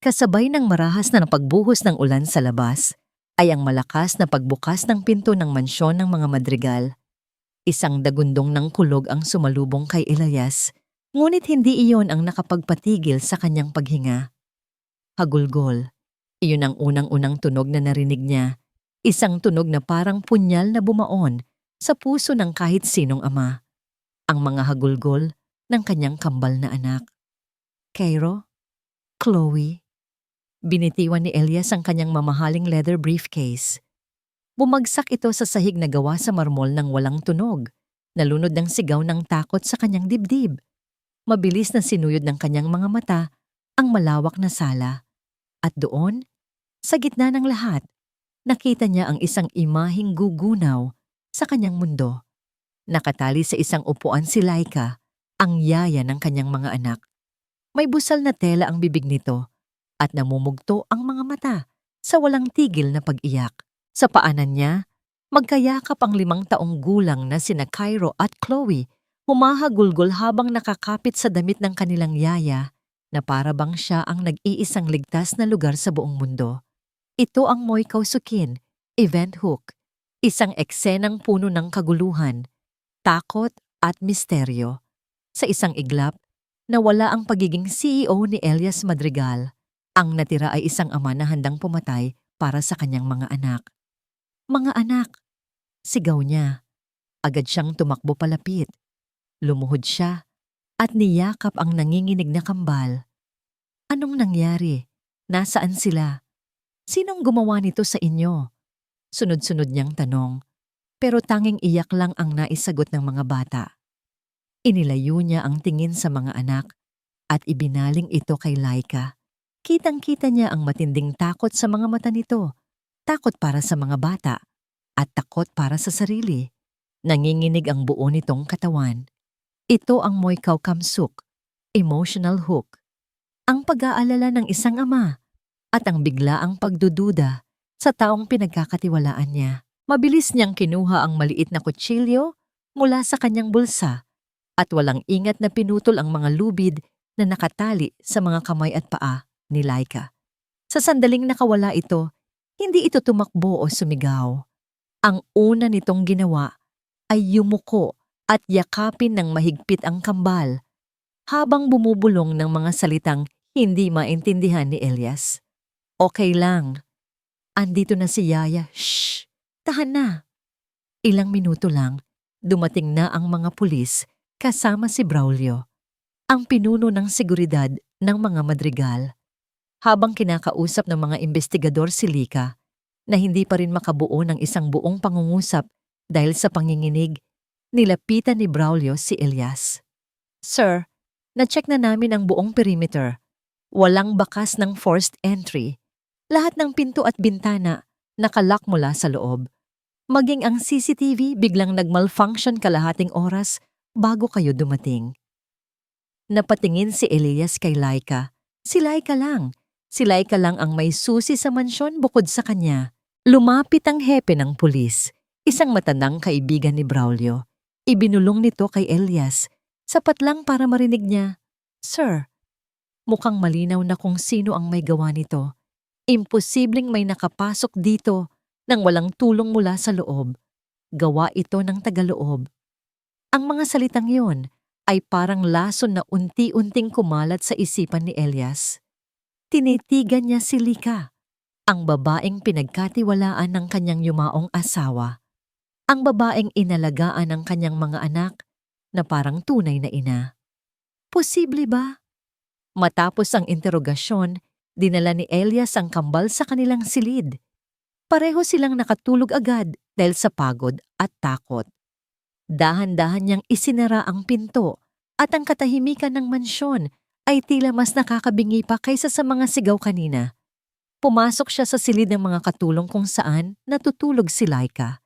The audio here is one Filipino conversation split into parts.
Kasabay ng marahas na pagbuhos ng ulan sa labas, ay ang malakas na pagbukas ng pinto ng mansyon ng mga Madrigal. Isang dagundong ng kulog ang sumalubong kay Elias, ngunit hindi iyon ang nakapagpatigil sa kanyang paghinga. Hagulgol. Iyon ang unang-unang tunog na narinig niya. Isang tunog na parang punyal na bumaon sa puso ng kahit sinong ama. Ang mga hagulgol ng kanyang kambal na anak. Cairo? Chloe? Binitiwan ni Elias ang kanyang mamahaling leather briefcase. Bumagsak ito sa sahig na gawa sa marmol ng walang tunog. Nalunod ng sigaw ng takot sa kanyang dibdib. Mabilis na sinuyod ng kanyang mga mata ang malawak na sala. At doon, sa gitna ng lahat, nakita niya ang isang imaheng gugunaw sa kanyang mundo. Nakatali sa isang upuan si Laika, ang yaya ng kanyang mga anak. May busal na tela ang bibig nito at namumugto ang mga mata sa walang tigil na pag-iyak. Sa paanan niya, magkayakap ang 5 taong gulang na sina Cairo at Chloe, humahagulgol habang nakakapit sa damit ng kanilang yaya na para bang siya ang nag-iisang ligtas na lugar sa buong mundo. Ito ang Moy Kausukin, Event Hook, isang eksenang puno ng kaguluhan, takot at misteryo. Sa isang iglap, nawala ang pagiging CEO ni Elias Madrigal. Ang natira ay isang ama na handang pumatay para sa kanyang mga anak. Mga anak! Sigaw niya. Agad siyang tumakbo palapit. Lumuhod siya at niyakap ang nanginginig na kambal. Anong nangyari? Nasaan sila? Sinong gumawa nito sa inyo? Sunod-sunod niyang tanong, pero tanging iyak lang ang naisagot ng mga bata. Inilayo niya ang tingin sa mga anak at ibinaling ito kay Laika. Kitang-kita niya ang matinding takot sa mga mata nito. Takot para sa mga bata at takot para sa sarili. Nanginginig ang buo nitong katawan. Ito ang Moy Kaukamsuk, emotional hook. Ang pag-aalala ng isang ama at ang biglaang pagdududa sa taong pinagkakatiwalaan niya. Mabilis niyang kinuha ang maliit na kutsilyo mula sa kanyang bulsa at walang ingat na pinutol ang mga lubid na nakatali sa mga kamay at paa ni Laika. Sa sandaling nakawala ito, hindi ito tumakbo o sumigaw. Ang una nitong ginawa ay yumuko at yakapin ng mahigpit ang kambal habang bumubulong ng mga salitang hindi maintindihan ni Elias. Okay lang. Andito na si Yaya. Shh! Tahan na. Ilang minuto lang, dumating na ang mga pulis kasama si Braulio, ang pinuno ng seguridad ng mga Madrigal. Habang kinakausap ng mga investigador si Lika, na hindi pa rin makabuo ng isang buong pangungusap dahil sa panginginig, nilapitan ni Braulio si Elias. Sir, na-check na namin ang buong perimeter. Walang bakas ng forced entry. Lahat ng pinto at bintana nakalock mula sa loob. Maging ang CCTV biglang nag-malfunction kalahating oras bago kayo dumating. Napatingin si Elias kay Laika. Si Laika lang. Si Laika lang ang may susi sa mansyon bukod sa kanya. Lumapit ang hepe ng pulis, isang matandang kaibigan ni Braulio. Ibinulong nito kay Elias, sapat lang para marinig niya, Sir, mukhang malinaw na kung sino ang may gawa nito. Imposibleng may nakapasok dito nang walang tulong mula sa loob. Gawa ito ng tagaloob. Ang mga salitang yon ay parang lason na unti-unting kumalat sa isipan ni Elias. Tinitigan niya si Lika, ang babaeng pinagkatiwalaan ng kanyang yumaong asawa. Ang babaeng inalagaan ng kanyang mga anak na parang tunay na ina. Posible ba? Matapos ang interogasyon, dinala ni Elias ang kambal sa kanilang silid. Pareho silang nakatulog agad dahil sa pagod at takot. Dahan-dahan niyang isinara ang pinto at ang katahimikan ng mansyon ay tila mas nakakabingi pa kaysa sa mga sigaw kanina. Pumasok siya sa silid ng mga katulong kung saan natutulog si Laika.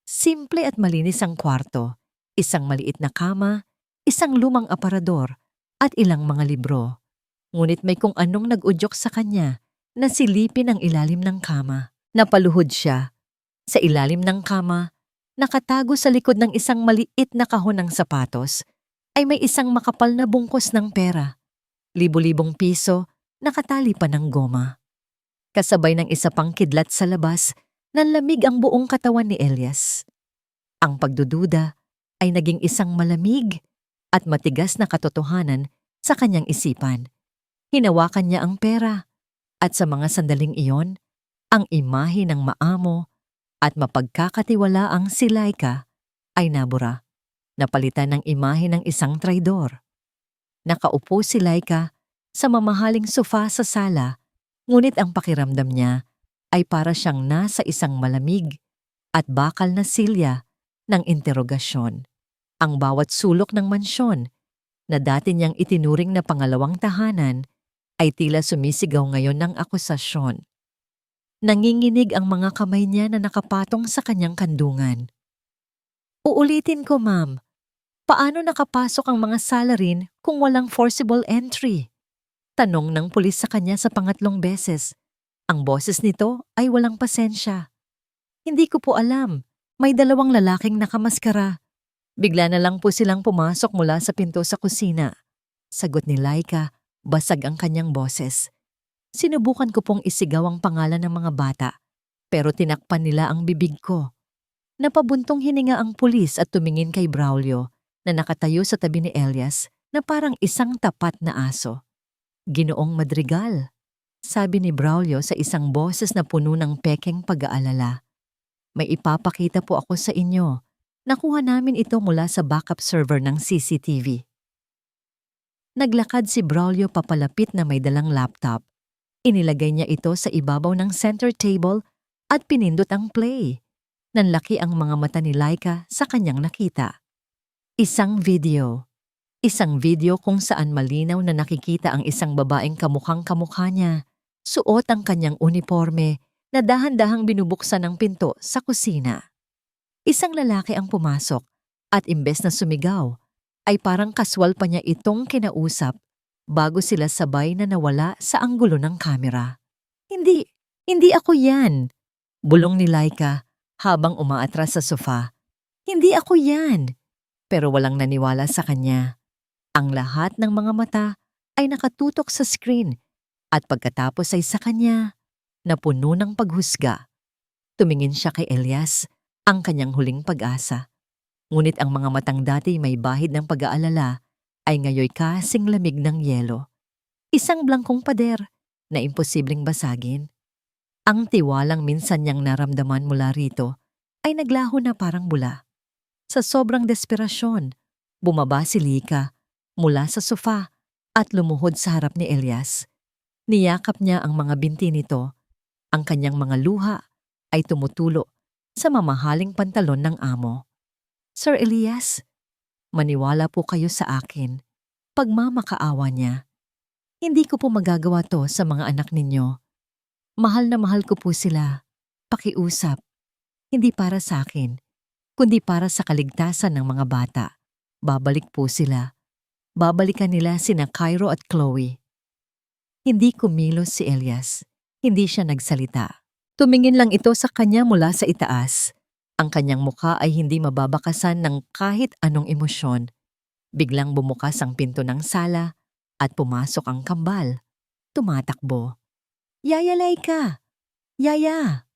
Simple at malinis ang kwarto, isang maliit na kama, isang lumang aparador, at ilang mga libro. Ngunit may kung anong nag-udyok sa kanya na silipin ang ilalim ng kama. Napaluhod siya. Sa ilalim ng kama, nakatago sa likod ng isang maliit na kahon ng sapatos, ay may isang makapal na bungkos ng pera. Libo-libong piso nakatali pa ng goma. Kasabay ng isa pang kidlat sa labas, nanlamig ang buong katawan ni Elias. Ang pagdududa ay naging isang malamig at matigas na katotohanan sa kanyang isipan. Hinawakan niya ang pera at sa mga sandaling iyon, ang imahe ng maamo at mapagkakatiwalaang si Laika ay nabura, napalitan ng imahe ng isang traidor. Nakaupo si Laika sa mamahaling sofa sa sala, ngunit ang pakiramdam niya ay para siyang nasa isang malamig at bakal na silya ng interogasyon. Ang bawat sulok ng mansyon na dati niyang itinuring na pangalawang tahanan ay tila sumisigaw ngayon ng akusasyon. Nanginginig ang mga kamay niya na nakapatong sa kanyang kandungan. Uulitin ko, ma'am. Paano nakapasok ang mga salarin kung walang forcible entry? Tanong ng pulis sa kanya sa pangatlong beses. Ang boses nito ay walang pasensya. Hindi ko po alam. May dalawang lalaking nakamaskara. Bigla na lang po silang pumasok mula sa pinto sa kusina. Sagot ni Laika, basag ang kanyang boses. Sinubukan ko pong isigaw ang pangalan ng mga bata, pero tinakpan nila ang bibig ko. Napabuntong hininga ang pulis at tumingin kay Braulio na nakatayo sa tabi ni Elias na parang isang tapat na aso. Ginoong Madrigal, sabi ni Braulio sa isang boses na puno ng pekeng pag-aalala. May ipapakita po ako sa inyo. Nakuha namin ito mula sa backup server ng CCTV. Naglakad si Braulio papalapit na may dalang laptop. Inilagay niya ito sa ibabaw ng center table at pinindot ang play. Nanlaki ang mga mata ni Laika sa kanyang nakita. Isang video. Isang video kung saan malinaw na nakikita ang isang babaeng kamukhang kamukha niya. Suot ang kanyang uniforme na dahan-dahang binubuksan ng pinto sa kusina. Isang lalaki ang pumasok at imbes na sumigaw, ay parang kaswal pa niya itong kinausap bago sila sabay na nawala sa anggulo ng kamera. Hindi ako yan, bulong ni Laika habang umaatras sa sofa. Hindi ako yan. Pero walang naniwala sa kanya. Ang lahat ng mga mata ay nakatutok sa screen at pagkatapos ay sa kanya na puno ng paghusga. Tumingin siya kay Elias, ang kanyang huling pag-asa. Ngunit ang mga matang dati may bahid ng pag-aalala ay ngayoy kasing lamig ng yelo. Isang blangkong pader na imposibleng basagin. Ang tiwalang minsan niyang naramdaman mula rito ay naglaho na parang bula. Sa sobrang desperasyon, bumaba si Lika mula sa sofa at lumuhod sa harap ni Elias. Niyakap niya ang mga binti nito. Ang kanyang mga luha ay tumutulo sa mamahaling pantalon ng amo. Sir Elias, maniwala po kayo sa akin. Pagmamakaawa niya. Hindi ko po magagawa to sa mga anak ninyo. Mahal na mahal ko po sila. Pakiusap. Hindi para sa akin, kundi para sa kaligtasan ng mga bata. Babalik po sila. Babalikan nila sina Cairo at Chloe. Hindi kumilos si Elias. Hindi siya nagsalita. Tumingin lang ito sa kanya mula sa itaas. Ang kanyang mukha ay hindi mababakasan ng kahit anong emosyon. Biglang bumukas ang pinto ng sala at pumasok ang kambal. Tumatakbo. Yaya Laika! Yaya!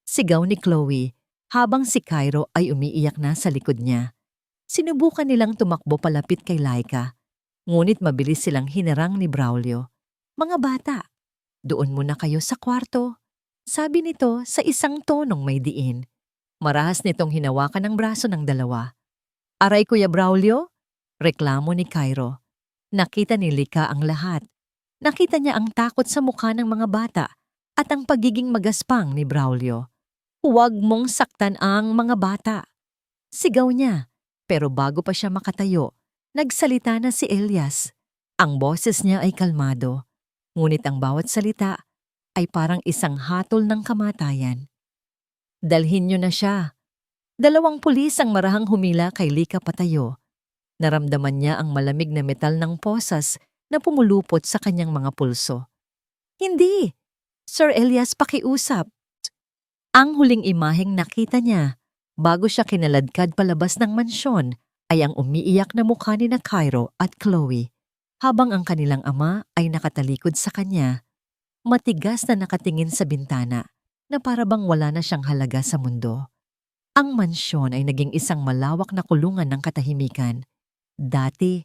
Sigaw ni Chloe habang si Cairo ay umiiyak na sa likod niya. Sinubukan nilang tumakbo palapit kay Laika, ngunit mabilis silang hinarang ni Braulio. Mga bata, doon muna kayo sa kwarto. Sabi nito sa isang tonong may diin. Marahas nitong hinawakan ang braso ng dalawa. Aray Kuya Braulio? Reklamo ni Cairo. Nakita ni Lika ang lahat. Nakita niya ang takot sa mukha ng mga bata at ang pagiging magaspang ni Braulio. Huwag mong saktan ang mga bata. Sigaw niya, pero bago pa siya makatayo, nagsalita na si Elias. Ang boses niya ay kalmado, ngunit ang bawat salita ay parang isang hatol ng kamatayan. Dalhin niyo na siya. 2 pulis ang marahang humila kay Lika patayo. Naramdaman niya ang malamig na metal ng posas na pumulupot sa kanyang mga pulso. Hindi! Sir Elias, pakiusap. Ang huling imaheng nakita niya bago siya kinaladkad palabas ng mansyon ay ang umiiyak na mukha ni na Cairo at Chloe habang ang kanilang ama ay nakatalikod sa kanya, matigas na nakatingin sa bintana na para bang wala na siyang halaga sa mundo. Ang mansyon ay naging isang malawak na kulungan ng katahimikan. Dati,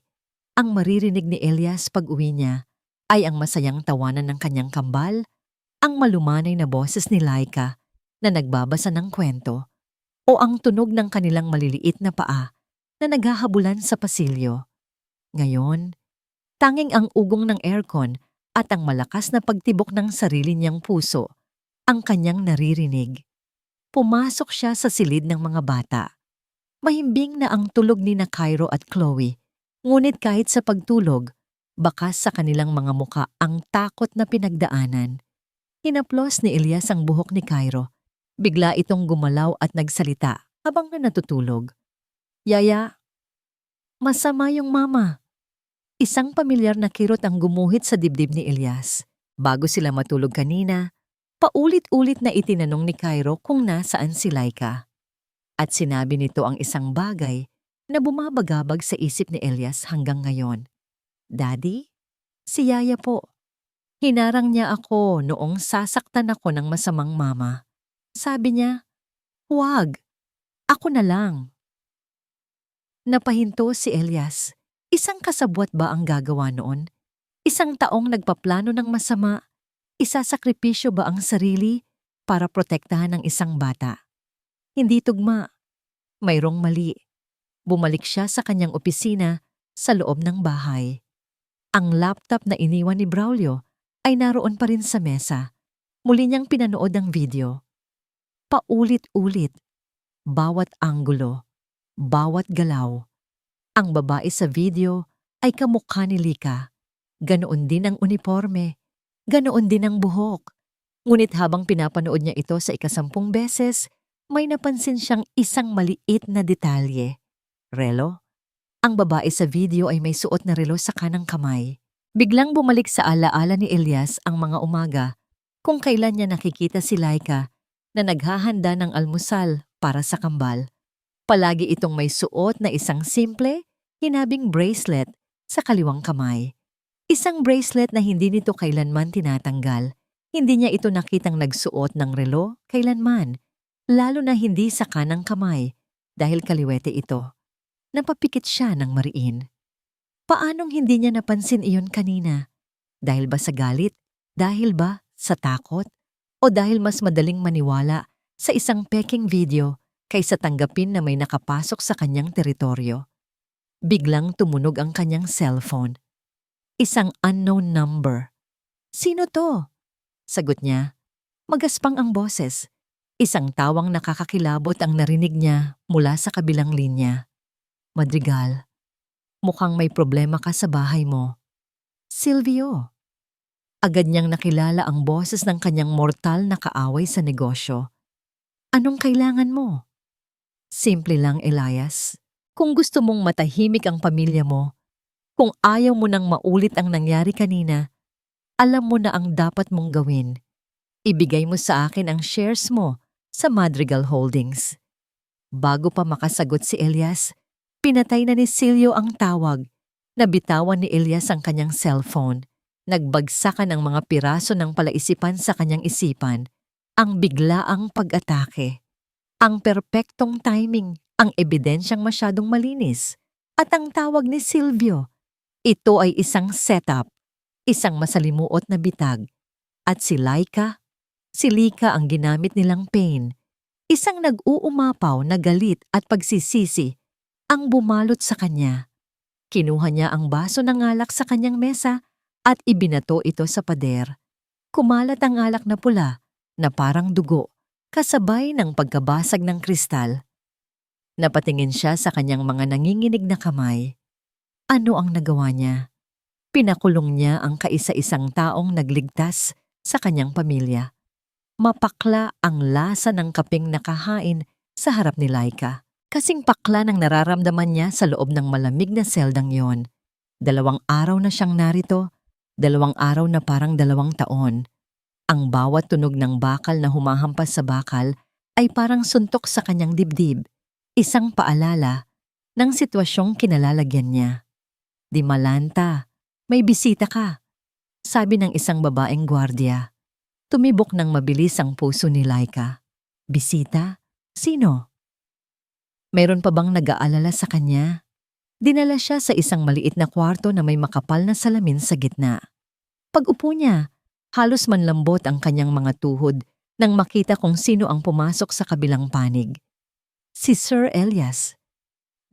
ang maririnig ni Elias pag-uwi niya ay ang masayang tawanan ng kanyang kambal, ang malumanay na boses ni Laika na nagbabasa ng kwento, o ang tunog ng kanilang maliliit na paa na naghahabulan sa pasilyo. Ngayon, tanging ang ugong ng aircon at ang malakas na pagtibok ng sarili niyang puso ang kanyang naririnig. Pumasok siya sa silid ng mga bata. Mahimbing na ang tulog ni na Cairo at Chloe, ngunit kahit sa pagtulog, bakas sa kanilang mga muka ang takot na pinagdaanan. Hinaplos ni Elias ang buhok ni Cairo. Bigla itong gumalaw at nagsalita habang na natutulog. "Yaya, masama yung mama." Isang pamilyar na kirot ang gumuhit sa dibdib ni Elias. Bago sila matulog kanina, paulit-ulit na itinanong ni Cairo kung nasaan si Laika. At sinabi nito ang isang bagay na bumabagabag sa isip ni Elias hanggang ngayon. "Daddy, si Yaya po. Hinarang niya ako noong sasaktan ako ng masamang mama. Sabi niya, 'Huwag, ako na lang.'" Napahinto si Elias. Isang kasabwat ba ang gagawa noon? Isang taong nagpaplano ng masama? Isasakripisyo ba ang sarili para protektahan ng isang bata? Hindi tugma. Mayroong mali. Bumalik siya sa kanyang opisina sa loob ng bahay. Ang laptop na iniwan ni Braulio ay naroon pa rin sa mesa. Muli niyang pinanood ang video. Paulit-ulit. Bawat anggulo. Bawat galaw. Ang babae sa video ay kamukha ni Lika. Ganoon din ang uniforme. Ganoon din ang buhok. Ngunit habang pinapanood niya ito sa 10 beses, may napansin siyang isang maliit na detalye. Relo? Ang babae sa video ay may suot na relo sa kanang kamay. Biglang bumalik sa alaala ni Elias ang mga umaga kung kailan niya nakikita si Laika na naghahanda ng almusal para sa kambal. Palagi itong may suot na isang simple, hinabing bracelet sa kaliwang kamay. Isang bracelet na hindi nito kailanman tinatanggal. Hindi niya ito nakitang nagsuot ng relo kailanman, lalo na hindi sa kanang kamay dahil kaliwete ito. Napapikit siya ng mariin. Paanong hindi niya napansin iyon kanina? Dahil ba sa galit? Dahil ba sa takot? O dahil mas madaling maniwala sa isang peking video kaysa tanggapin na may nakapasok sa kanyang teritoryo? Biglang tumunog ang kanyang cellphone. Isang unknown number. "Sino to?" Sagot niya. Magaspang ang boses. Isang tawang nakakakilabot ang narinig niya mula sa kabilang linya. "Madrigal, mukhang may problema ka sa bahay mo." "Silvio." Agad niyang nakilala ang boses ng kanyang mortal na kaaway sa negosyo. "Anong kailangan mo?" "Simple lang, Elias. Kung gusto mong matahimik ang pamilya mo, kung ayaw mo nang maulit ang nangyari kanina, alam mo na ang dapat mong gawin. Ibigay mo sa akin ang shares mo sa Madrigal Holdings." Bago pa makasagot si Elias, pinatay na ni Silvio ang tawag. Nabitawan ni Elias ang kanyang cellphone. Nagbagsakan ang mga piraso ng palaisipan sa kanyang isipan. Ang biglaang pag-atake. Ang perpektong timing. Ang ebidensyang masyadong malinis. At ang tawag ni Silvio. Ito ay isang setup. Isang masalimuot na bitag. At si Laika? Si Lika ang ginamit nilang pain. Isang nag-uumapaw na galit at pagsisisi ang bumalot sa kanya. Kinuha niya ang baso ng alak sa kanyang mesa at ibinato ito sa pader. Kumalat ang alak na pula na parang dugo, kasabay ng pagkabasag ng kristal. Napatingin siya sa kanyang mga nanginginig na kamay. Ano ang nagawa niya? Pinakulong niya ang kaisa-isang taong nagligtas sa kanyang pamilya. Mapakla ang lasa ng kaping nakahain sa harap ni Laika. Kasing pakla ng nararamdaman niya sa loob ng malamig na seldang yon. 2 araw na siyang narito, 2 araw na parang 2 taon. Ang bawat tunog ng bakal na humahampas sa bakal ay parang suntok sa kanyang dibdib. Isang paalala ng sitwasyong kinalalagyan niya. Di malanta, May bisita ka, sabi ng isang babaeng gwardiya. Tumibok ng mabilis ang puso ni Laika. Bisita? Sino? Mayroon pa bang nag-aalala sa kanya? Dinala siya sa isang maliit na kwarto na may makapal na salamin sa gitna. Pag-upo niya, halos manlambot ang kanyang mga tuhod nang makita kung sino ang pumasok sa kabilang panig. Si Sir Elias.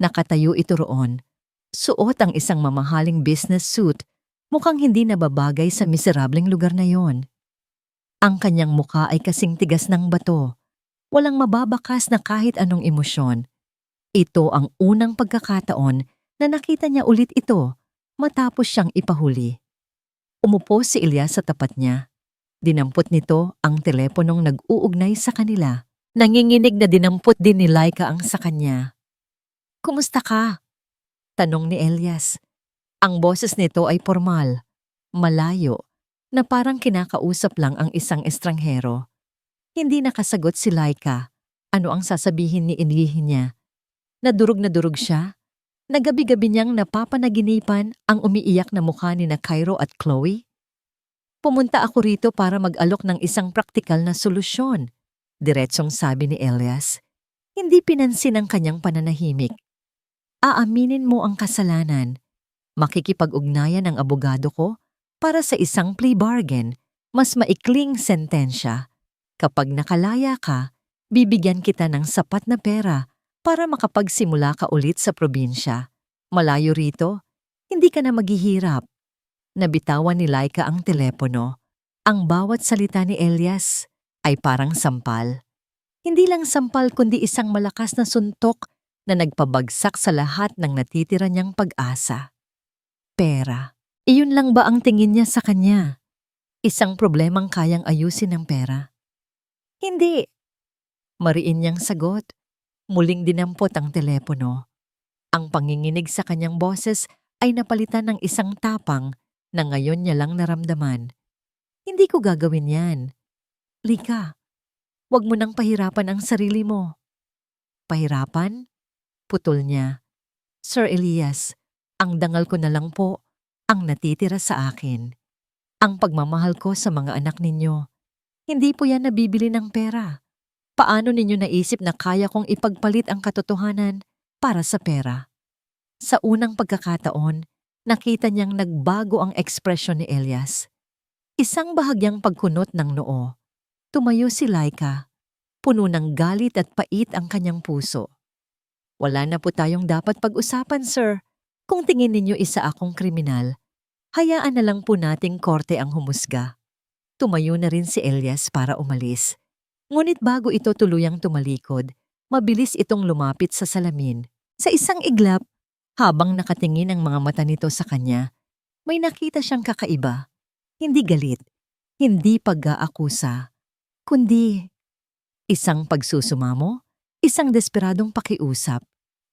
Nakatayo ito roon. Suot ang isang mamahaling business suit, mukhang hindi nababagay sa miserableng lugar na yon. Ang kanyang mukha ay kasing tigas ng bato. Walang mababakas na kahit anong emosyon. Ito ang unang pagkakataon na nakita niya ulit ito matapos siyang ipahuli. Umupo si Elias sa tapat niya. Dinampot nito ang teleponong nag-uugnay sa kanila. Nanginginig na dinampot din ni Laika ang sa kanya. Kumusta ka? Tanong ni Elias. Ang boses nito ay formal, malayo, na parang kinakausap lang ang isang estranghero. Hindi nakasagot si Laika. Ano ang sasabihin ni inihin niya? Na durog siya. Nagabi-gabi niyang napapanaginipan ang umiiyak na mukha ni na Cairo at Chloe. Pumunta ako rito para mag-alok ng isang praktikal na solusyon, diretsong sabi ni Elias. Hindi pinansin ang kanyang pananahimik. Aaminin mo ang kasalanan. Makikipag-ugnayan ang abogado ko para sa isang plea bargain, mas maikling sentensya. Kapag nakalaya ka, bibigyan kita ng sapat na pera para makapagsimula ka ulit sa probinsya. Malayo rito, hindi ka na maghihirap. Nabitawan ni Laika ang telepono. Ang bawat salita ni Elias ay parang sampal. Hindi lang sampal kundi isang malakas na suntok na nagpabagsak sa lahat ng natitira niyang pag-asa. Pera. Iyon lang ba ang tingin niya sa kanya? Isang problemang kayang ayusin ng pera? Hindi. Mariin niyang sagot. Muling dinampot ang telepono. Ang panginginig sa kanyang boses ay napalitan ng isang tapang na ngayon niya lang naramdaman. Hindi ko gagawin yan. Lika, wag mo nang pahirapan ang sarili mo. Pahirapan? Putol niya. Sir Elias, ang dangal ko na lang po ang natitira sa akin. Ang pagmamahal ko sa mga anak ninyo. Hindi po yan nabibili ng pera. Paano ninyo naisip na kaya kong ipagpalit ang katotohanan para sa pera? Sa unang pagkakataon, nakita niyang nagbago ang ekspresyon ni Elias. Isang bahagyang pagkunot ng noo. Tumayo si Laika. Puno ng galit at pait ang kanyang puso. Wala na po tayong dapat pag-usapan, sir. Kung tingin ninyo isa akong kriminal, hayaan na lang po nating korte ang humusga. Tumayo na rin si Elias para umalis. Ngunit bago ito tuluyang tumalikod, mabilis itong lumapit sa salamin. Sa isang iglap, habang nakatingin ang mga mata nito sa kanya, may nakita siyang kakaiba. Hindi galit, hindi pag-aakusa, kundi isang pagsusumamo, isang desperadong pakiusap.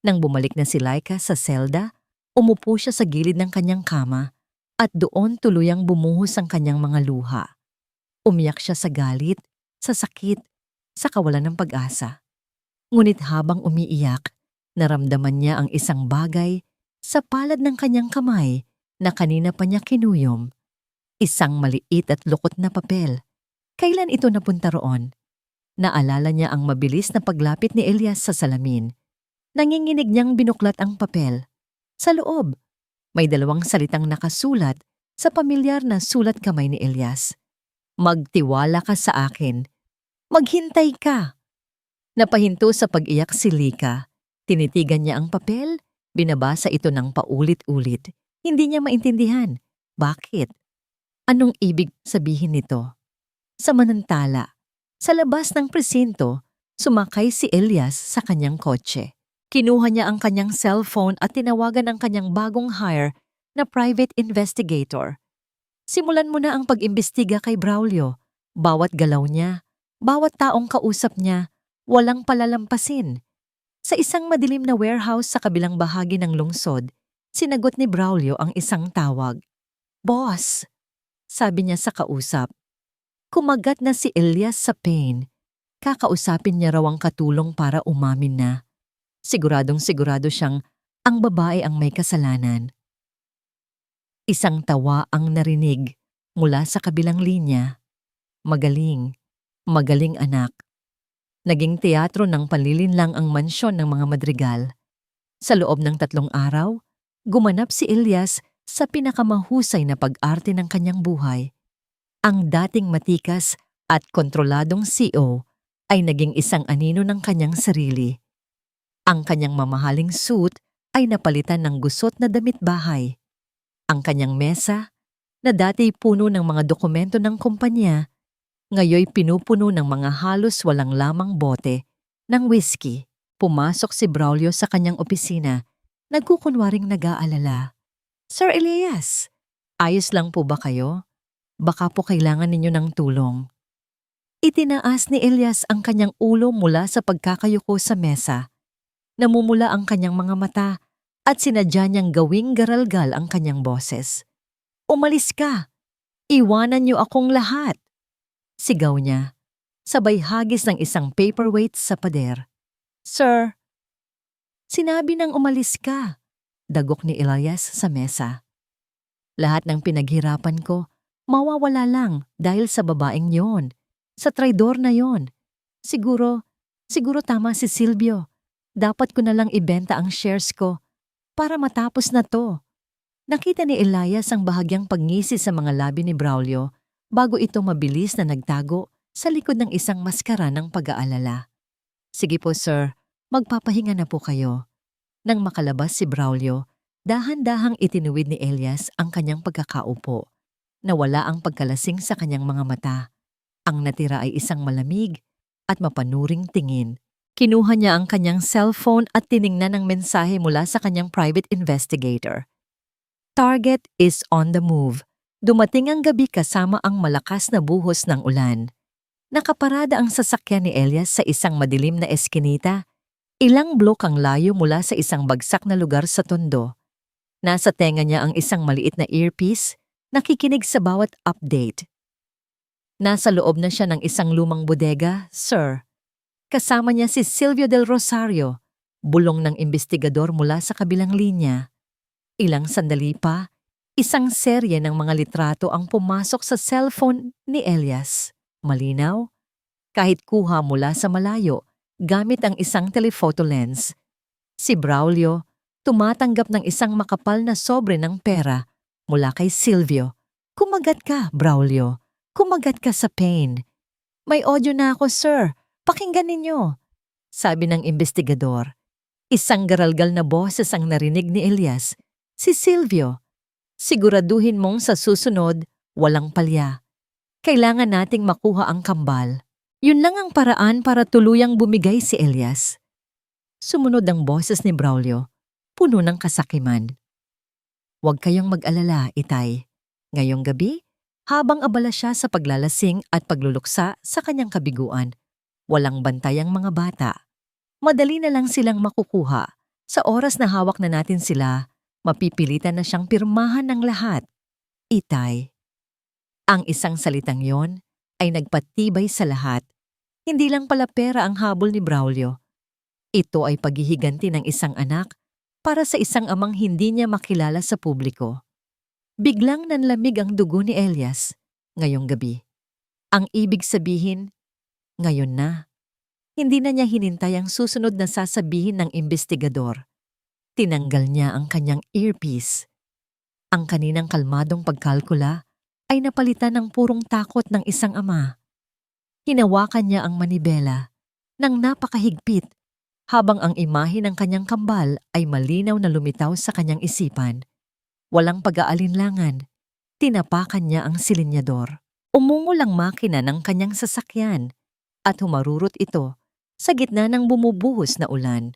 Nang bumalik na si Laika sa selda, umupo siya sa gilid ng kanyang kama at doon tuluyang bumuhos ang kanyang mga luha. Umiyak siya sa galit, sa sakit, sa kawalan ng pag-asa. Ngunit habang umiiyak, naramdaman niya ang isang bagay sa palad ng kanyang kamay na kanina pa niya kinuyom. Isang maliit at lukot na papel. Kailan ito napunta roon? Naalala niya ang mabilis na paglapit ni Elias sa salamin. Nanginginig niyang binuklat ang papel. Sa loob, may 2 salitang nakasulat sa pamilyar na sulat kamay ni Elias. Magtiwala ka sa akin. Maghintay ka. Napahinto sa pag-iyak si Lika. Tinitigan niya ang papel, binabasa ito ng paulit-ulit. Hindi niya maintindihan. Bakit? Anong ibig sabihin nito? Samanantala, sa labas ng presinto, sumakay si Elias sa kanyang kotse. Kinuha niya ang kanyang cellphone at tinawagan ang kanyang bagong hire na private investigator. Simulan mo na ang pag-imbestiga kay Braulio. Bawat galaw niya, bawat taong kausap niya, walang palalampasin. Sa isang madilim na warehouse sa kabilang bahagi ng lungsod, sinagot ni Braulio ang isang tawag. Boss, sabi niya sa kausap. Kumagat na si Elias sa pain. Kakausapin niya raw ang katulong para umamin na. Siguradong sigurado siyang ang babae ang may kasalanan. Isang tawa ang narinig mula sa kabilang linya. Magaling, magaling anak. Naging teatro ng panlilinlang ang mansyon ng mga Madrigal. Sa loob ng 3 araw, gumanap si Elias sa pinakamahusay na pag-arte ng kanyang buhay. Ang dating matikas at kontroladong CEO ay naging isang anino ng kanyang sarili. Ang kanyang mamahaling suit ay napalitan ng gusot na damit bahay. Ang kanyang mesa, na dati puno ng mga dokumento ng kumpanya, ngayoy pinupuno ng mga halos walang lamang bote ng whiskey. Pumasok si Braulio sa kanyang opisina, nagkukunwaring nag-aalala. Sir Elias, ayos lang po ba kayo? Baka po kailangan ninyo ng tulong. Itinaas ni Elias ang kanyang ulo mula sa pagkakayuko sa mesa. Namumula ang kanyang mga mata at sinadya niyang gawing garalgal ang kanyang boses. Umalis ka! Iwanan niyo akong lahat! Sigaw niya, sabay hagis ng isang paperweight sa pader. Sir, sinabi nang umalis ka, dagok ni Elias sa mesa. Lahat ng pinaghirapan ko, mawawala lang dahil sa babaeng yon, sa traidor na yon. Siguro tama si Silvio. Dapat ko na lang ibenta ang shares ko para matapos na to. Nakita ni Elias ang bahagyang pagngisi sa mga labi ni Braulio bago ito mabilis na nagtago sa likod ng isang maskara ng pag-aalala. Sige po sir, magpapahinga na po kayo. Nang makalabas si Braulio, dahan-dahang itinuwid ni Elias ang kanyang pagkakaupo. Nawala ang pagkalasing sa kanyang mga mata. Ang natira ay isang malamig at mapanuring tingin. Kinuha niya ang kanyang cellphone at tiningnan ang mensahe mula sa kanyang private investigator. Target is on the move. Dumating ang gabi kasama ang malakas na buhos ng ulan. Nakaparada ang sasakyan ni Elias sa isang madilim na eskinita. Ilang blok ang layo mula sa isang bagsak na lugar sa Tondo. Nasa tenga niya ang isang maliit na earpiece, nakikinig sa bawat update. Nasa loob na siya ng isang lumang bodega, sir. Kasama niya si Silvio del Rosario, bulong ng investigador mula sa kabilang linya. Ilang sandali pa, isang serye ng mga litrato ang pumasok sa cellphone ni Elias. Malinaw, kahit kuha mula sa malayo, gamit ang isang telephoto lens. Si Braulio, tumatanggap ng isang makapal na sobre ng pera mula kay Silvio. Kumagat ka, Braulio. Kumagat ka sa pain. May audio na ako, sir. Pakinggan ninyo, sabi ng investigador. Isang garalgal na boses ang narinig ni Elias. Si Silvio. Siguraduhin mong sa susunod, walang palya. Kailangan nating makuha ang kambal. Yun lang ang paraan para tuluyang bumigay si Elias. Sumunod ang boses ni Braulio, puno ng kasakiman. Huwag kayong mag-alala, Itay. Ngayong gabi, habang abala siya sa paglalasing at pagluluksa sa kanyang kabiguan, walang bantay ang mga bata. Madali na lang silang makukuha. Sa oras na hawak na natin sila, mapipilitan na siyang pirmahan ng lahat. Itay. Ang isang salitang yon ay nagpatibay sa lahat. Hindi lang pala pera ang habol ni Braulio. Ito ay paghihiganti ng isang anak para sa isang amang hindi niya makilala sa publiko. Biglang nanlamig ang dugo ni Elias ngayong gabi. Ang ibig sabihin, ngayon na. Hindi na niya hinintay ang susunod na sasabihin ng investigador. Tinanggal niya ang kanyang earpiece. Ang kaninang kalmadong pagkalkula ay napalitan ng purong takot ng isang ama. Hinawakan niya ang manibela ng napakahigpit habang ang imahe ng kanyang kambal ay malinaw na lumitaw sa kanyang isipan. Walang pag-aalinlangan, tinapakan niya ang silinyador. Umungol ang makina ng kanyang sasakyan at humarurot ito sa gitna ng bumubuhos na ulan.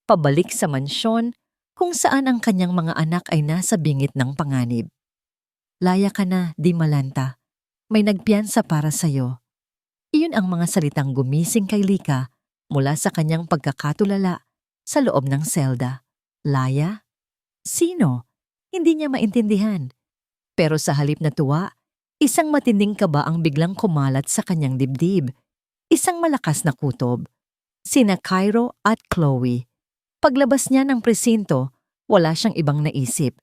Pabalik sa mansyon kung saan ang kanyang mga anak ay nasa bingit ng panganib. Laya ka na, Di Malanta. May nagpiyansa para sa'yo. Iyon ang mga salitang gumising kay Lika mula sa kanyang pagkakatulala sa loob ng selda. Laya? Sino? Hindi niya maintindihan. Pero sa halip na tuwa, isang matinding kaba ang biglang kumalat sa kanyang dibdib. Isang malakas na kutob. Sina Cairo at Chloe. Paglabas niya ng presinto, wala siyang ibang naisip.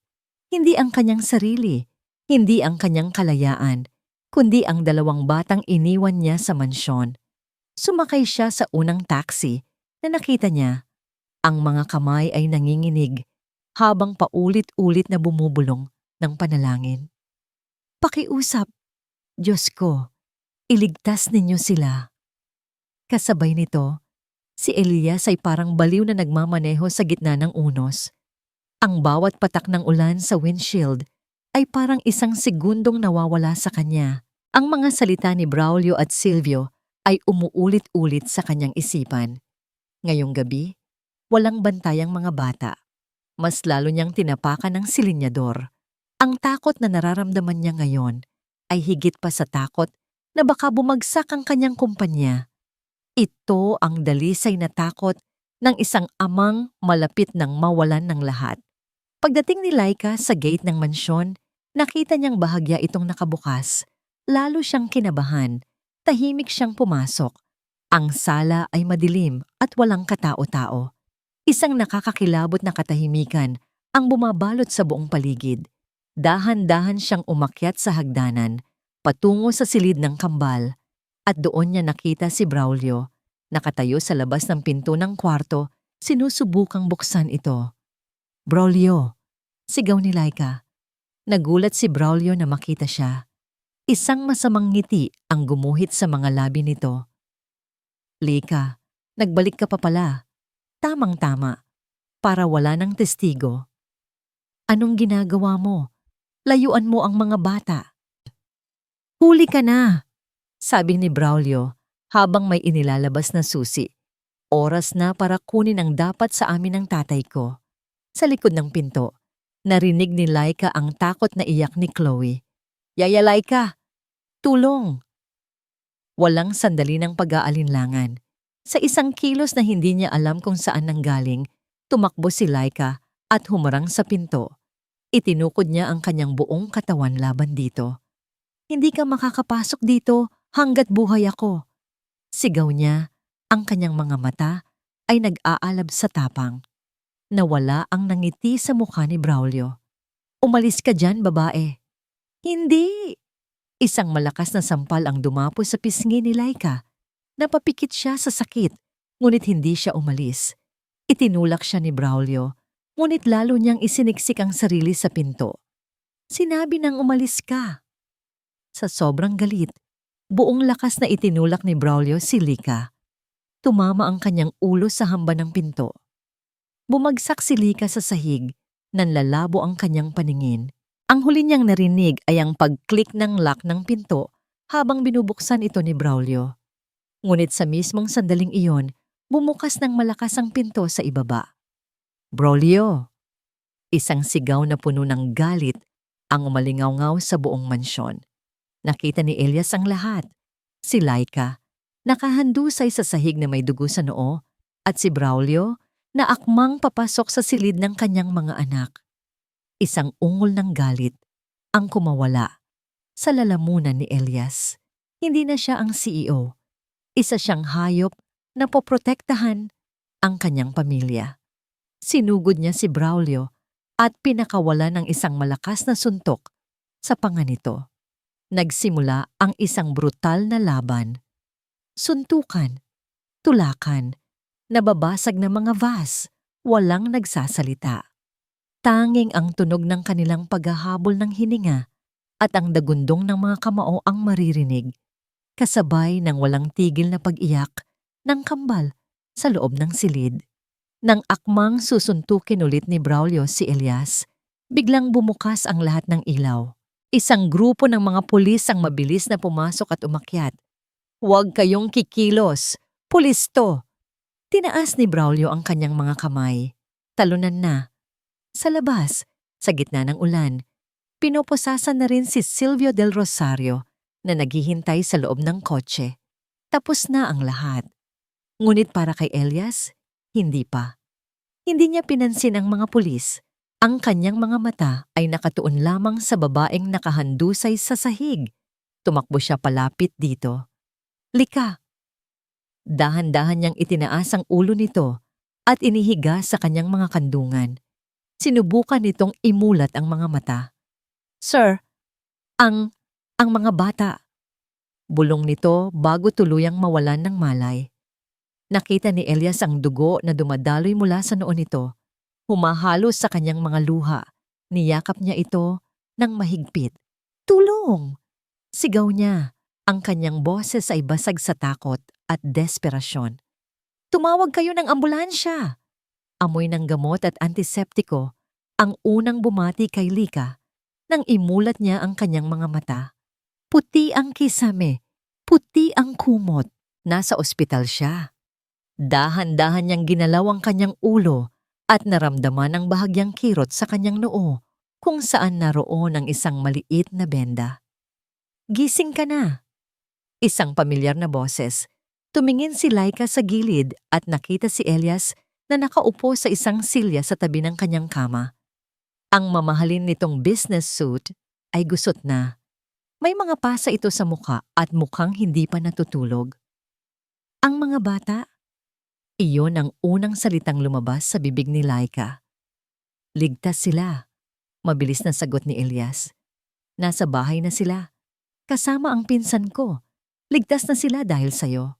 Hindi ang kanyang sarili, hindi ang kanyang kalayaan, kundi ang dalawang batang iniwan niya sa mansyon. Sumakay siya sa unang taxi na nakita niya. Ang mga kamay ay nanginginig habang paulit-ulit na bumubulong ng panalangin. Pakiusap, Diyos ko, iligtas ninyo sila. Kasabay nito, si Elias ay parang baliw na nagmamaneho sa gitna ng unos. Ang bawat patak ng ulan sa windshield ay parang isang segundong nawawala sa kanya. Ang mga salita ni Braulio at Silvio ay umuulit-ulit sa kanyang isipan. Ngayong gabi, walang bantayang mga bata. Mas lalo niyang tinapakan ng silinyador. Ang takot na nararamdaman niya ngayon ay higit pa sa takot na baka bumagsak ang kanyang kumpanya. Ito ang dalisay na takot ng isang amang malapit ng mawalan ng lahat. Pagdating ni Laika sa gate ng mansyon, nakita niyang bahagya itong nakabukas. Lalo siyang kinabahan. Tahimik siyang pumasok. Ang sala ay madilim at walang katao-tao. Isang nakakakilabot na katahimikan ang bumabalot sa buong paligid. Dahan-dahan siyang umakyat sa hagdanan, patungo sa silid ng kambal, at doon niya nakita si Braulio, nakatayo sa labas ng pinto ng kwarto, sinusubukang buksan ito. Braulio, sigaw ni Laika. Nagulat si Braulio na makita siya. Isang masamang ngiti ang gumuhit sa mga labi nito. Laika, nagbalik ka pa pala. Tamang-tama, para wala ng testigo. Anong ginagawa mo? Layuan mo ang mga bata. Huli ka na, sabi ni Braulio habang may inilalabas na susi. Oras na para kunin ang dapat sa amin ng tatay ko. Sa likod ng pinto, narinig ni Laika ang takot na iyak ni Chloe. Yaya Laika, tulong! Walang sandali ng pag-aalinlangan. Sa isang kilos na hindi niya alam kung saan nanggaling, tumakbo si Laika at humarang sa pinto. Itinukod niya ang kanyang buong katawan laban dito. Hindi ka makakapasok dito hanggat buhay ako. Sigaw niya, ang kanyang mga mata ay nag-aalab sa tapang. Nawala ang nangiti sa mukha ni Braulio. Umalis ka dyan, babae. Hindi! Isang malakas na sampal ang dumapo sa pisngi ni Laika. Napapikit siya sa sakit, ngunit hindi siya umalis. Itinulak siya ni Braulio, ngunit lalo niyang isiniksik ang sarili sa pinto. Sinabi nang umalis ka. Sa sobrang galit, buong lakas na itinulak ni Braulio si Lika. Tumama ang kanyang ulo sa hamba ng pinto. Bumagsak si Lika sa sahig, nanlalabo ang kanyang paningin. Ang huli niyang narinig ay ang pag-click ng lock ng pinto habang binubuksan ito ni Braulio. Ngunit sa mismong sandaling iyon, bumukas ng malakas ang pinto sa ibaba. Braulio! Isang sigaw na puno ng galit ang umalingaw-ngaw sa buong mansyon. Nakita ni Elias ang lahat. Si Laika, nakahandusay sa sahig na may dugo sa noo, at si Braulio, na akmang papasok sa silid ng kanyang mga anak. Isang ungol ng galit ang kumawala sa lalamunan ni Elias. Hindi na siya ang CEO. Isa siyang hayop na poprotektahan ang kanyang pamilya. Sinugod niya si Braulio at pinakawala ng isang malakas na suntok sa panga nito. Nagsimula ang isang brutal na laban. Suntukan, tulakan, nababasag na mga vase, walang nagsasalita. Tanging ang tunog ng kanilang paghahabol ng hininga at ang dagundong ng mga kamao ang maririnig, kasabay ng walang tigil na pag-iyak ng kambal sa loob ng silid. Nang akmang susuntukin ulit ni Braulio si Elias, biglang bumukas ang lahat ng ilaw. Isang grupo ng mga pulis ang mabilis na pumasok at umakyat. Huwag kayong kikilos, pulis to! Tinaas ni Braulio ang kanyang mga kamay. Talunan na. Sa labas, sa gitna ng ulan, pinoposasan na rin si Silvio del Rosario na naghihintay sa loob ng kotse. Tapos na ang lahat. Ngunit para kay Elias, hindi pa. Hindi niya pinansin ang mga pulis. Ang kanyang mga mata ay nakatuon lamang sa babaeng nakahandusay sa sahig. Tumakbo siya palapit dito. Lika! Dahan-dahan niyang itinaas ang ulo nito at inihiga sa kanyang mga kandungan. Sinubukan nitong imulat ang mga mata. Sir, ang mga bata. Bulong nito bago tuluyang mawalan ng malay. Nakita ni Elias ang dugo na dumadaloy mula sa noo nito. Humahalo sa kanyang mga luha. Niyakap niya ito ng mahigpit. Tulong! Sigaw niya. Ang kanyang boses ay basag sa takot at desperasyon. Tumawag kayo ng ambulansya! Amoy ng gamot at antiseptiko ang unang bumati kay Lika nang imulat niya ang kanyang mga mata. Puti ang kisame, puti ang kumot. Nasa ospital siya. Dahan-dahan niyang ginalaw ang kanyang ulo at naramdaman ang bahagyang kirot sa kanyang noo kung saan naroon ang isang maliit na benda. Gising ka na! Isang pamilyar na boses. Tumingin si Laika sa gilid at nakita si Elias na nakaupo sa isang silya sa tabi ng kanyang kama. Ang mamahalin nitong business suit ay gusot na. May mga pasa ito sa mukha at mukhang hindi pa natutulog. Ang mga bata? Iyon ang unang salitang lumabas sa bibig ni Laika. Ligtas sila. Mabilis na sagot ni Elias. Nasa bahay na sila. Kasama ang pinsan ko. Ligtas na sila dahil sa'yo.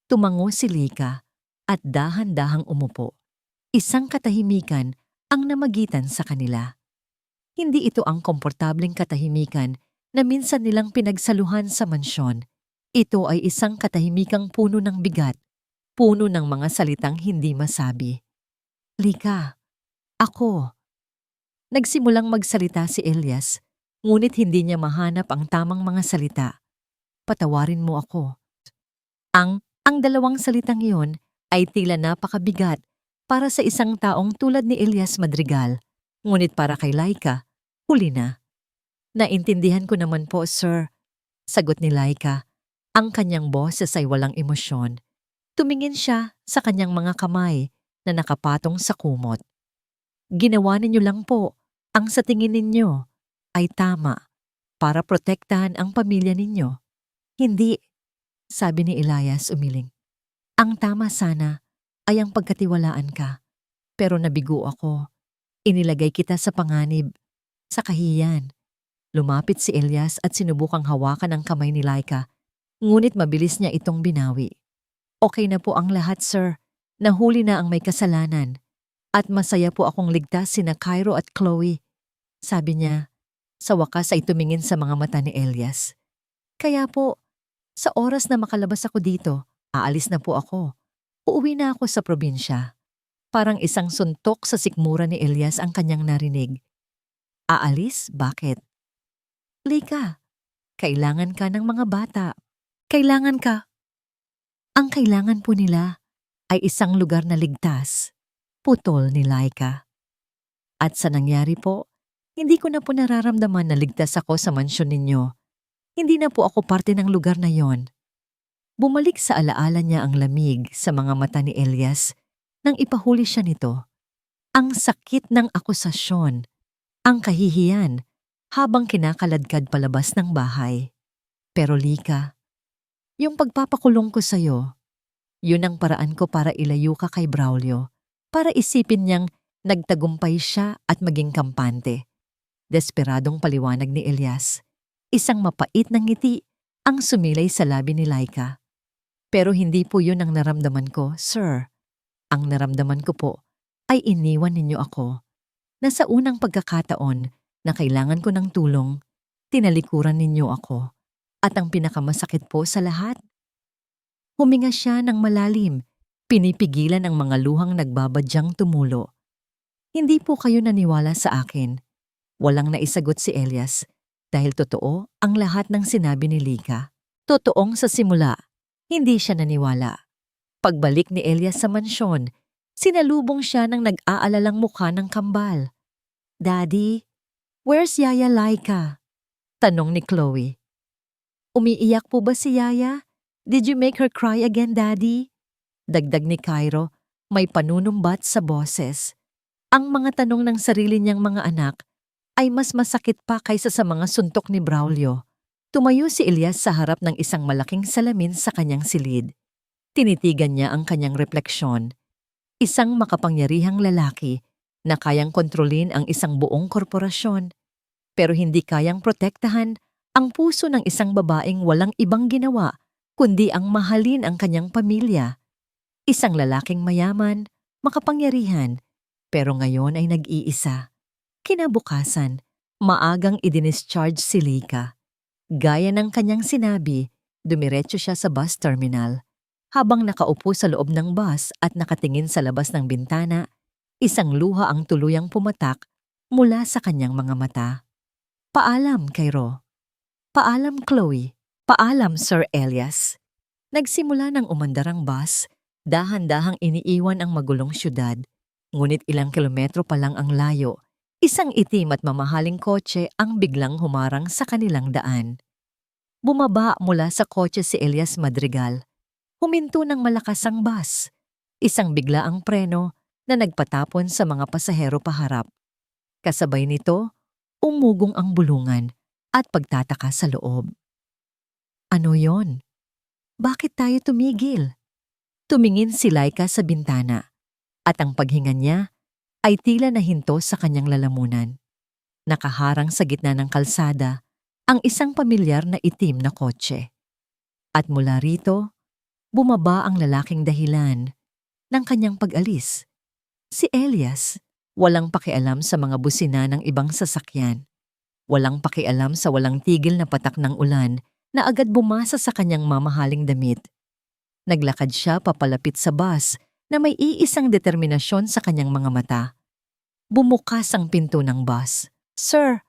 Tumango si Lika at dahan-dahang umupo. Isang katahimikan ang namagitan sa kanila. Hindi ito ang komportableng katahimikan na minsan nilang pinagsaluhan sa mansyon. Ito ay isang katahimikang puno ng bigat, puno ng mga salitang hindi masabi. Lika, ako. Nagsimulang magsalita si Elias, ngunit hindi niya mahanap ang tamang mga salita. Patawarin mo ako. Ang dalawang salitang iyon ay tila napakabigat para sa isang taong tulad ni Elias Madrigal. Ngunit para kay Laika, huli na. Naintindihan ko naman po, sir. Sagot ni Laika. Ang kanyang boses ay walang emosyon. Tumingin siya sa kanyang mga kamay na nakapatong sa kumot. Ginawa ninyo lang po ang sa tingin ninyo ay tama para protektahan ang pamilya ninyo. Hindi, sabi ni Elias umiling. Ang tama sana ay ang pagkatiwalaan ka. Pero nabigo ako. Inilagay kita sa panganib, sa kahiyan. Lumapit si Elias at sinubukang hawakan ang kamay ni Laika, ngunit mabilis niya itong binawi. Okay na po ang lahat, sir. Nahuli na ang may kasalanan. At masaya po akong ligtas sina Cairo at Chloe. Sabi niya, sa wakas ay tumingin sa mga mata ni Elias. Kaya po, sa oras na makalabas ako dito, aalis na po ako. Uuwi na ako sa probinsya. Parang isang suntok sa sikmura ni Elias ang kanyang narinig. Aalis? Bakit? Lika, kailangan ka ng mga bata. Kailangan ka. Ang kailangan po nila ay isang lugar na ligtas. Putol ni Laika. At sa nangyari po, hindi ko na po nararamdaman na ligtas ako sa mansyon ninyo. Hindi na po ako parte ng lugar na yon. Bumalik sa alaala niya ang lamig sa mga mata ni Elias nang ipahuli siya nito. Ang sakit ng akusasyon, ang kahihiyan habang kinakaladkad palabas ng bahay. Pero Lika, yung pagpapakulong ko sa'yo, yun ang paraan ko para ilayo ka kay Braulio, para isipin niyang nagtagumpay siya at maging kampante. Desperadong paliwanag ni Elias. Isang mapait na ngiti ang sumilay sa labi ni Laika. Pero hindi po yun ang naramdaman ko, sir. Ang naramdaman ko po ay iniwan ninyo ako. Na sa unang pagkakataon na kailangan ko ng tulong, tinalikuran ninyo ako. At ang pinakamasakit po sa lahat, huminga siya ng malalim, pinipigilan ang mga luhang nagbabadyang tumulo. Hindi po kayo naniwala sa akin. Walang naisagot si Elias. Dahil totoo ang lahat ng sinabi ni Lika. Totoong sa simula, hindi siya naniwala. Pagbalik ni Elias sa mansyon, sinalubong siya ng nag-aalalang mukha ng kambal. Daddy, where's Yaya Laika? Tanong ni Chloe. Umiiyak po ba si Yaya? Did you make her cry again, Daddy? Dagdag ni Cairo, may panunumbat sa boses. Ang mga tanong ng sarili niyang mga anak ay mas masakit pa kaysa sa mga suntok ni Braulio. Tumayo si Elias sa harap ng isang malaking salamin sa kanyang silid. Tinitigan niya ang kanyang refleksyon. Isang makapangyarihang lalaki na kayang kontrolin ang isang buong korporasyon, pero hindi kayang protektahan ang puso ng isang babaeng walang ibang ginawa kundi ang mahalin ang kanyang pamilya. Isang lalaking mayaman, makapangyarihan, pero ngayon ay nag-iisa. Kinabukasan, maagang idinescharge si Lika. Gaya ng kanyang sinabi, dumiretso siya sa bus terminal. Habang nakaupo sa loob ng bus at nakatingin sa labas ng bintana, isang luha ang tuluyang pumatak mula sa kanyang mga mata. Paalam, Cairo. Paalam, Chloe. Paalam, Sir Elias. Nagsimula ng umandar ang bus, dahan-dahang iniiwan ang magulong syudad. Ngunit ilang kilometro pa lang ang layo, isang itim at mamahaling kotse ang biglang humarang sa kanilang daan. Bumaba mula sa kotse si Elias Madrigal. Huminto ng malakas ang bus. Isang biglaang preno na nagpatapon sa mga pasahero paharap. Kasabay nito, umugong ang bulungan at pagtataka sa loob. Ano yon? Bakit tayo tumigil? Tumingin si Laika sa bintana at ang paghinga niya ay tila nahinto sa kanyang lalamunan. Nakaharang sa gitna ng kalsada ang isang pamilyar na itim na kotse. At mula rito, bumaba ang lalaking dahilan ng kanyang pag-alis. Si Elias, walang pakialam sa mga busina ng ibang sasakyan. Walang pakialam sa walang tigil na patak ng ulan na agad bumasa sa kanyang mamahaling damit. Naglakad siya papalapit sa bus na may iisang determinasyon sa kanyang mga mata. Bumukas ang pinto ng bus. Sir,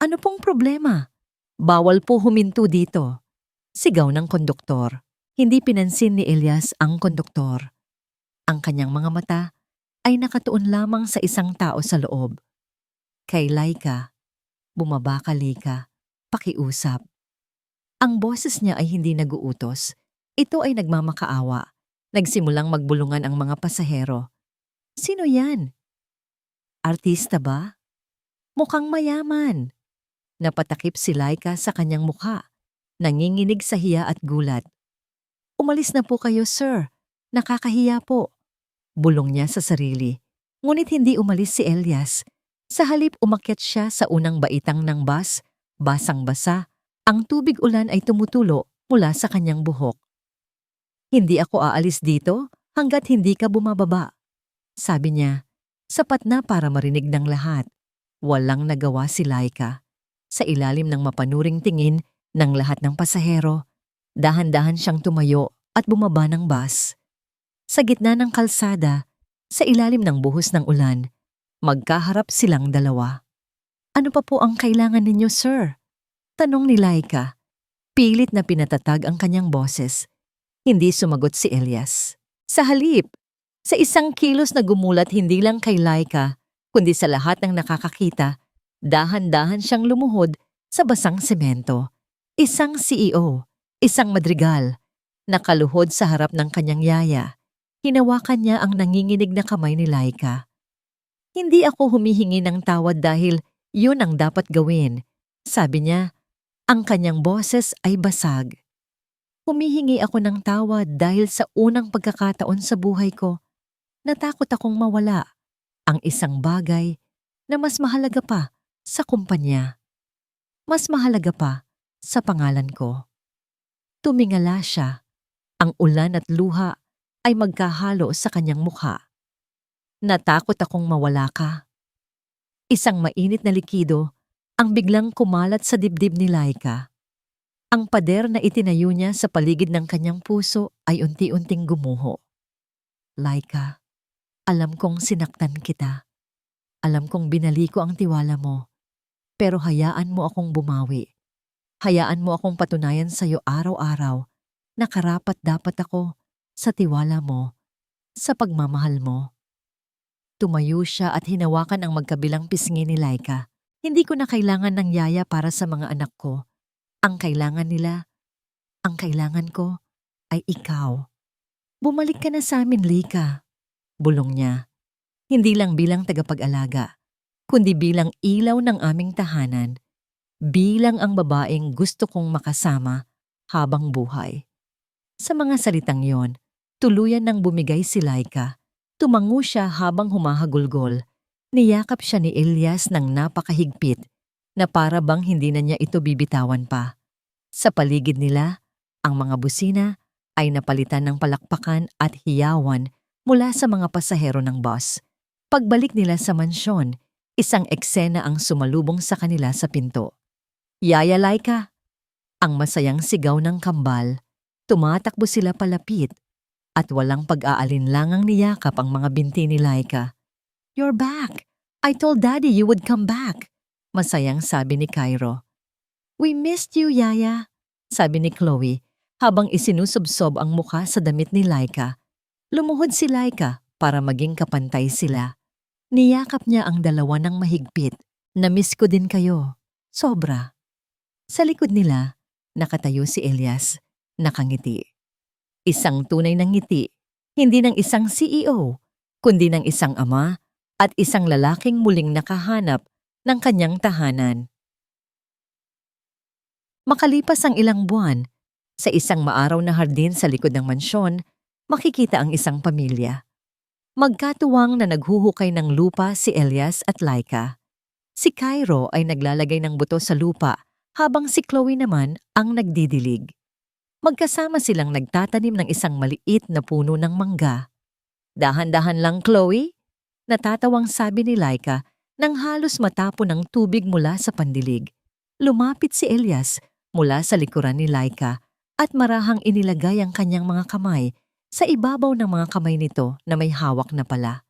ano pong problema? Bawal po huminto dito. Sigaw ng konduktor. Hindi pinansin ni Elias ang konduktor. Ang kanyang mga mata ay nakatuon lamang sa isang tao sa loob. Kay Laika, bumaba ka Lika, pakiusap. Ang boses niya ay hindi nag-uutos. Ito ay nagmamakaawa. Nagsimulang magbulungan ang mga pasahero. Sino yan? Artista ba? Mukhang mayaman. Napatakip si Laika sa kanyang mukha. Nanginginig sa hiya at gulat. Umalis na po kayo, sir. Nakakahiya po. Bulong niya sa sarili. Ngunit hindi umalis si Elias. Sa halip umakyat siya sa unang baitang ng bus, basang-basa. Ang tubig ulan ay tumutulo mula sa kanyang buhok. Hindi ako aalis dito hanggat hindi ka bumababa. Sabi niya, sapat na para marinig ng lahat. Walang nagawa si Laika. Sa ilalim ng mapanuring tingin ng lahat ng pasahero, dahan-dahan siyang tumayo at bumaba ng bus. Sa gitna ng kalsada, sa ilalim ng buhos ng ulan, magkaharap silang dalawa. Ano pa po ang kailangan ninyo, sir? Tanong ni Laika. Pilit na pinatatag ang kanyang boses. Hindi sumagot si Elias. Sa halip, sa isang kilos na gumulat hindi lang kay Laika, kundi sa lahat ng nakakakita, dahan-dahan siyang lumuhod sa basang semento. Isang CEO, isang Madrigal, nakaluhod sa harap ng kanyang yaya. Hinawakan niya ang nanginginig na kamay ni Laika. Hindi ako humihingi ng tawad dahil yun ang dapat gawin. Sabi niya, ang kanyang boses ay basag. Humihingi ako ng tawad dahil sa unang pagkakataon sa buhay ko, natakot akong mawala ang isang bagay na mas mahalaga pa sa kumpanya. Mas mahalaga pa sa pangalan ko. Tumingala siya. Ang ulan at luha ay magkahalo sa kanyang mukha. Natakot akong mawala ka. Isang mainit na likido ang biglang kumalat sa dibdib ni Laika. Ang pader na itinayo niya sa paligid ng kanyang puso ay unti-unting gumuho. Laika, alam kong sinaktan kita. Alam kong binali ko ang tiwala mo. Pero hayaan mo akong bumawi. Hayaan mo akong patunayan sa iyo araw-araw na karapat-dapat ako sa tiwala mo, sa pagmamahal mo. Tumayo siya at hinawakan ang magkabilang pisngi ni Laika. Hindi ko na kailangan ng yaya para sa mga anak ko. Ang kailangan nila, ang kailangan ko ay ikaw. Bumalik ka na sa amin, Lika. Bulong niya. Hindi lang bilang tagapag-alaga, kundi bilang ilaw ng aming tahanan. Bilang ang babaeng gusto kong makasama habang buhay. Sa mga salitang yon, tuluyan nang bumigay si Laika. Tumango siya habang humahagulgol. Niyakap siya ni Elias ng napakahigpit na para bang hindi na niya ito bibitawan pa. Sa paligid nila, ang mga busina ay napalitan ng palakpakan at hiyawan mula sa mga pasahero ng bus. Pagbalik nila sa mansyon, isang eksena ang sumalubong sa kanila sa pinto. "Yaya Laika!" Ang masayang sigaw ng kambal. Tumatakbo sila palapit at walang pag-aalinlangang niyakap ang mga binti ni Laika. "You're back! I told Daddy you would come back!" Masayang sabi ni Cairo. "We missed you, Yaya," sabi ni Chloe habang isinusubsob ang mukha sa damit ni Laika. Lumuhod si Laika para maging kapantay sila. Niyakap niya ang dalawa ng mahigpit. "Na-miss ko din kayo. Sobra." Sa likod nila, nakatayo si Elias, nakangiti. Isang tunay ng ngiti, hindi ng isang CEO, kundi ng isang ama at isang lalaking muling nakahanap ng kanyang tahanan. Makalipas ang ilang buwan, sa isang maaraw na hardin sa likod ng mansyon, makikita ang isang pamilya. Magkatuwang na naghuhukay ng lupa si Elias at Laika. Si Cairo ay naglalagay ng buto sa lupa habang si Chloe naman ang nagdidilig. Magkasama silang nagtatanim ng isang maliit na puno ng mangga. "Dahan-dahan lang, Chloe," natatawang sabi ni Laika nang halos matapon ng tubig mula sa pandilig. Lumapit si Elias mula sa likuran ni Laika at marahang inilagay ang kanyang mga kamay sa ibabaw ng mga kamay nito na may hawak na pala.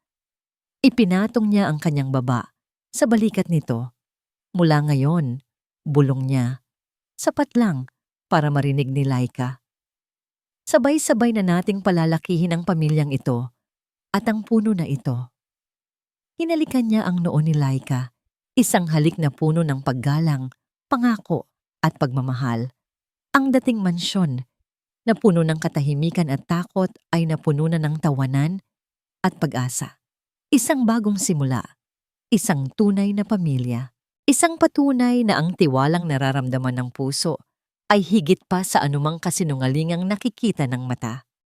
Ipinatong niya ang kanyang baba sa balikat nito. Mula ngayon, bulong niya. Sapat lang para marinig ni Laika. Sabay-sabay na nating palalakihin ang pamilyang ito at ang puno na ito. Hinalikan niya ang noo ni Laika, isang halik na puno ng paggalang, pangako at pagmamahal. Ang dating mansyon na puno ng katahimikan at takot ay napuno na ng tawanan at pag-asa. Isang bagong simula, isang tunay na pamilya, isang patunay na ang tiwalang nararamdaman ng puso ay higit pa sa anumang kasinungalingang nakikita ng mata.